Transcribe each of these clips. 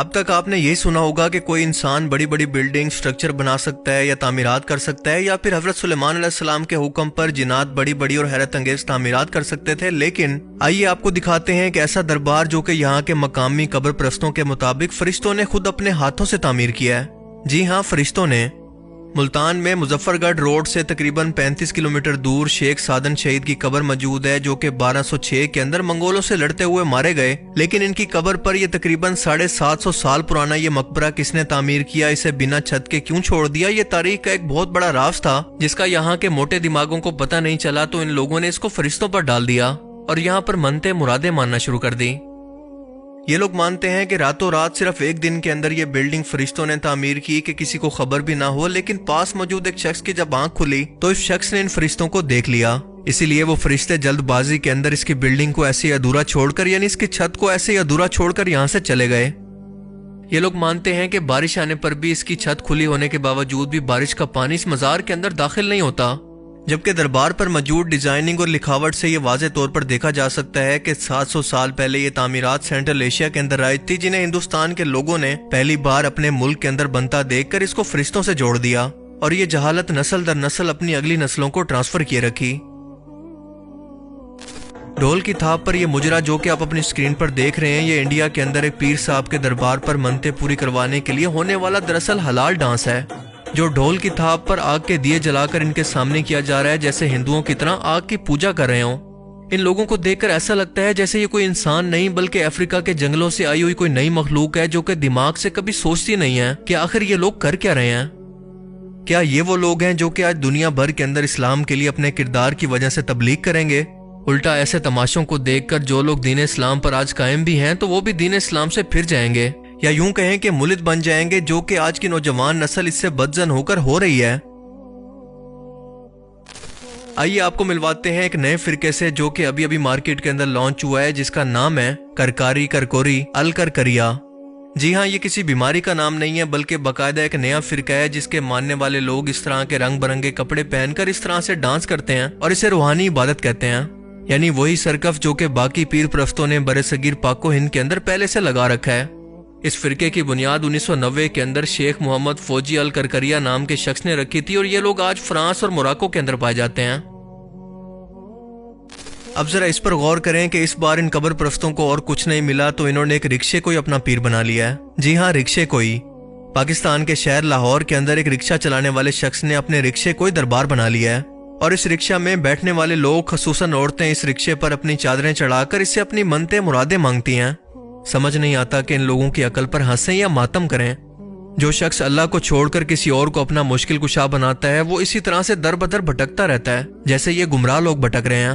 اب تک آپ نے یہی سنا ہوگا کہ کوئی انسان بڑی بڑی بلڈنگ سٹرکچر بنا سکتا ہے یا تعمیرات کر سکتا ہے، یا پھر حضرت سلیمان علیہ السلام کے حکم پر جنات بڑی بڑی اور حیرت انگیز تعمیرات کر سکتے تھے، لیکن آئیے آپ کو دکھاتے ہیں کہ ایسا دربار جو کہ یہاں کے مقامی قبر پرستوں کے مطابق فرشتوں نے خود اپنے ہاتھوں سے تعمیر کیا ہے۔ جی ہاں، فرشتوں نے۔ ملتان میں مظفر گڑھ روڈ سے تقریباً 35 کلومیٹر دور شیخ سعدن شہید کی قبر موجود ہے، جو کہ 1206 کے اندر منگولوں سے لڑتے ہوئے مارے گئے، لیکن ان کی قبر پر یہ تقریباً 750 سال پرانا یہ مقبرہ کس نے تعمیر کیا، اسے بنا چھت کے کیوں چھوڑ دیا، یہ تاریخ کا ایک بہت بڑا راز تھا جس کا یہاں کے موٹے دماغوں کو پتہ نہیں چلا، تو ان لوگوں نے اس کو فرشتوں پر ڈال دیا اور یہاں پر منتیں مرادیں ماننا شروع کر دی۔ یہ لوگ مانتے ہیں کہ راتوں رات صرف ایک دن کے اندر یہ بلڈنگ فرشتوں نے تعمیر کی کہ کسی کو خبر بھی نہ ہو، لیکن پاس موجود ایک شخص کی جب آنکھ کھلی تو اس شخص نے ان فرشتوں کو دیکھ لیا، اسی لیے وہ فرشتے جلد بازی کے اندر اس کی بلڈنگ کو ایسے ادھورا چھوڑ کر، یعنی اس کی چھت کو ایسے ادھورا چھوڑ کر یہاں سے چلے گئے۔ یہ لوگ مانتے ہیں کہ بارش آنے پر بھی اس کی چھت کھلی ہونے کے باوجود بھی بارش کا پانی اس مزار کے اندر داخل نہیں ہوتا، جبکہ دربار پر موجود ڈیزائننگ اور لکھاوٹ سے یہ واضح طور پر دیکھا جا سکتا ہے کہ 700 سال پہلے یہ تعمیرات سینٹرل ایشیا کے اندر آئی تھی، جنہیں ہندوستان کے لوگوں نے پہلی بار اپنے ملک کے اندر بنتا دیکھ کر اس کو فرشتوں سے جوڑ دیا، اور یہ جہالت نسل در نسل اپنی اگلی نسلوں کو ٹرانسفر کیے رکھی۔ ڈھول کی تھاپ پر یہ مجرا جو کہ آپ اپنی سکرین پر دیکھ رہے ہیں، یہ انڈیا کے اندر ایک پیر صاحب کے دربار پر منتیں پوری کروانے کے لیے ہونے والا دراصل حلال ڈانس ہے، جو ڈھول کی تھاپ پر آگ کے دیے جلا کر ان کے سامنے کیا جا رہا ہے، جیسے ہندوؤں کی طرح آگ کی پوجا کر رہے ہوں۔ ان لوگوں کو دیکھ کر ایسا لگتا ہے جیسے یہ کوئی انسان نہیں بلکہ افریقہ کے جنگلوں سے آئی ہوئی کوئی نئی مخلوق ہے، جو کہ دماغ سے کبھی سوچتی نہیں ہے کہ آخر یہ لوگ کر کیا رہے ہیں۔ کیا یہ وہ لوگ ہیں جو کہ آج دنیا بھر کے اندر اسلام کے لیے اپنے کردار کی وجہ سے تبلیغ کریں گے؟ الٹا ایسے تماشوں کو دیکھ کر جو لوگ دین اسلام پر آج قائم بھی ہیں تو وہ بھی دین اسلام سے پھر جائیں گے، یا یوں کہیں کہ ملت بن جائیں گے، جو کہ آج کی نوجوان نسل اس سے بدزن ہو کر ہو رہی ہے۔ آئیے آپ کو ملواتے ہیں ایک نئے فرقے سے جو کہ ابھی ابھی مارکیٹ کے اندر لانچ ہوا ہے، جس کا نام ہے کرکاری کرکوری الکرکریا۔ جی ہاں، یہ کسی بیماری کا نام نہیں ہے بلکہ باقاعدہ ایک نیا فرقہ ہے جس کے ماننے والے لوگ اس طرح کے رنگ برنگے کپڑے پہن کر اس طرح سے ڈانس کرتے ہیں اور اسے روحانی عبادت کہتے ہیں، یعنی وہی سرکف جو کہ باقی پیر پرستوں نے برصغیر پاک و ہند کے اندر پہلے سے لگا رکھا ہے۔ اس فرقے کی بنیاد 1990 کے اندر شیخ محمد فوجی الکرکریا نام کے شخص نے رکھی تھی، اور یہ لوگ آج فرانس اور موراکو کے اندر پائے جاتے ہیں۔ اب ذرا اس پر غور کریں کہ اس بار ان قبر پرستوں کو اور کچھ نہیں ملا تو انہوں نے ایک رکشے کو ہی اپنا پیر بنا لیا ہے۔ جی ہاں، رکشے کو ہی۔ پاکستان کے شہر لاہور کے اندر ایک رکشہ چلانے والے شخص نے اپنے رکشے کو ہی دربار بنا لیا ہے، اور اس رکشہ میں بیٹھنے والے لوگ خصوصاً عورتیں اس رکشے پر اپنی چادریں چڑھا کر اس سے اپنی منتیں مرادیں مانگتی ہیں۔ سمجھ نہیں آتا کہ ان لوگوں کی عقل پر ہنسیں یا ماتم کریں۔ جو شخص اللہ کو چھوڑ کر کسی اور کو اپنا مشکل کشا بناتا ہے وہ اسی طرح سے در بدر بھٹکتا رہتا ہے جیسے یہ گمراہ لوگ بھٹک رہے ہیں۔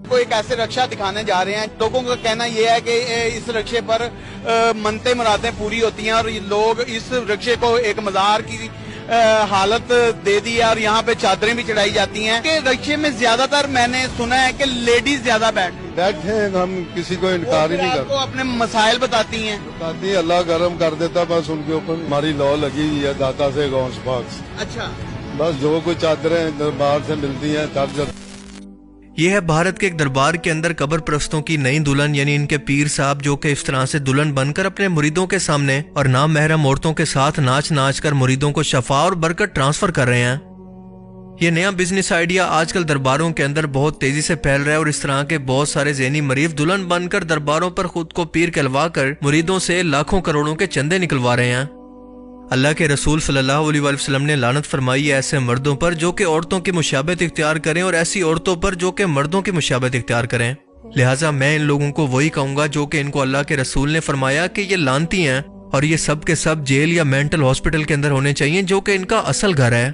کو ایک ایسے رکشہ دکھانے جا رہے ہیں، لوگوں کا کہنا یہ ہے کہ اس رکشے پر منتیں مرادیں پوری ہوتی ہیں، اور لوگ اس رکشے کو ایک مزار کی حالت دے دی ہے، اور یہاں پہ چادریں بھی چڑھائی جاتی ہیں کہ رکشے میں زیادہ تر میں نے سنا ہے کہ لیڈیز زیادہ بیٹھے ہیں، ہم کسی کو انکار ہی نہیں کرتے، کو اپنے مسائل بتاتی ہیں، اللہ گرم کر دیتا، بس ان کے اوپر ہماری لو لگی ہوئی ہے داتا سے گونس پاک سے۔ اچھا، بس جو کوئی چادریں دربار سے ملتی ہیں تب یہ ہے بھارت کے ایک دربار کے اندر قبر پرستوں کی نئی دلہن، یعنی ان کے پیر صاحب جو کہ اس طرح سے دلہن بن کر اپنے مریدوں کے سامنے اور نام محرم عورتوں کے ساتھ ناچ ناچ کر مریدوں کو شفا اور برکت ٹرانسفر کر رہے ہیں۔ یہ نیا بزنس آئیڈیا آج کل درباروں کے اندر بہت تیزی سے پھیل رہا ہے، اور اس طرح کے بہت سارے ذہنی مریض دلہن بن کر درباروں پر خود کو پیر کہلوا کر مریدوں سے لاکھوں کروڑوں کے چندے نکلوا رہے ہیں۔ اللہ کے رسول صلی اللہ علیہ وسلم نے لعنت فرمائی ہے ایسے مردوں پر جو کہ عورتوں کی مشابہت اختیار کریں، اور ایسی عورتوں پر جو کہ مردوں کی مشابہت اختیار کریں۔ لہٰذا میں ان لوگوں کو وہی کہوں گا جو کہ ان کو اللہ کے رسول نے فرمایا کہ یہ لعنتی ہیں، اور یہ سب کے سب جیل یا مینٹل ہاسپٹل کے اندر ہونے چاہیے جو کہ ان کا اصل گھر ہے۔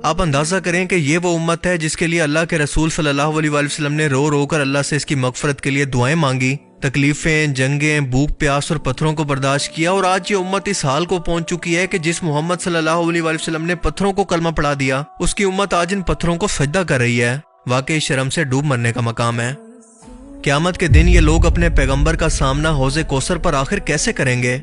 آپ اندازہ کریں کہ یہ وہ امت ہے جس کے لیے اللہ کے رسول صلی اللہ علیہ وسلم نے رو رو کر اللہ سے اس کی مغفرت کے لیے دعائیں مانگی، تکلیفیں، جنگیں، بھوک پیاس اور پتھروں کو برداشت کیا، اور آج یہ امت اس حال کو پہنچ چکی ہے کہ جس محمد صلی اللہ علیہ وسلم نے پتھروں کو کلمہ پڑھا دیا، اس کی امت آج ان پتھروں کو سجدہ کر رہی ہے۔ واقعی شرم سے ڈوب مرنے کا مقام ہے۔ قیامت کے دن یہ لوگ اپنے پیغمبر کا سامنا حوض کوثر پر آخر کیسے کریں گے؟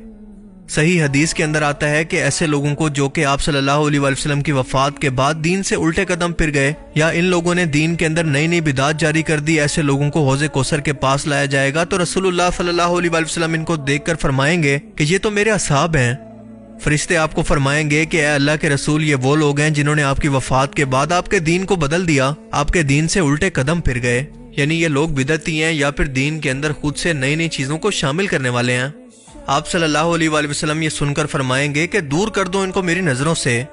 صحیح حدیث کے اندر آتا ہے کہ ایسے لوگوں کو جو کہ آپ صلی اللہ علیہ وآلہ وسلم کی وفات کے بعد دین سے الٹے قدم پھر گئے یا ان لوگوں نے دین کے اندر نئی نئی بدعات جاری کر دی، ایسے لوگوں کو حوض کوثر کے پاس لایا جائے گا تو رسول اللہ صلی اللہ علیہ وآلہ وسلم ان کو دیکھ کر فرمائیں گے کہ یہ تو میرے اصحاب ہیں۔ فرشتے آپ کو فرمائیں گے کہ اے اللہ کے رسول، یہ وہ لوگ ہیں جنہوں نے آپ کی وفات کے بعد آپ کے دین کو بدل دیا، آپ کے دین سے الٹے قدم پھر گئے۔ یعنی یہ لوگ بدعتی ہیں یا پھر دین کے اندر خود سے نئی نئی چیزوں کو شامل کرنے والے ہیں۔ آپ صلی اللہ علیہ وآلہ وسلم یہ سن کر فرمائیں گے کہ دور کر دو ان کو میری نظروں سے۔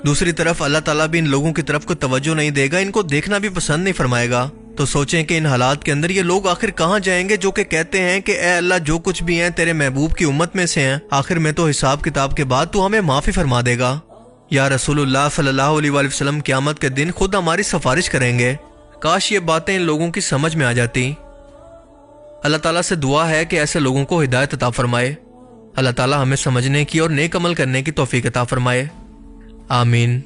دوسری طرف اللہ تعالیٰ بھی ان لوگوں کی طرف کو توجہ نہیں دے گا، ان کو دیکھنا بھی پسند نہیں فرمائے گا۔ تو سوچیں کہ ان حالات کے اندر یہ لوگ آخر کہاں جائیں گے جو کہ کہتے ہیں کہ اے اللہ جو کچھ بھی ہیں تیرے محبوب کی امت میں سے ہیں، آخر میں تو حساب کتاب کے بعد تو ہمیں معافی فرما دے گا۔ یا رسول اللہ صلی اللہ علیہ وآلہ وسلم قیامت کے دن خود ہماری سفارش کریں گے۔ کاش یہ باتیں ان لوگوں کی سمجھ میں آ جاتی۔ اللہ تعالیٰ سے دعا ہے کہ ایسے لوگوں کو ہدایت عطا فرمائے۔ اللہ تعالیٰ ہمیں سمجھنے کی اور نیک عمل کرنے کی توفیق عطا فرمائے، آمین۔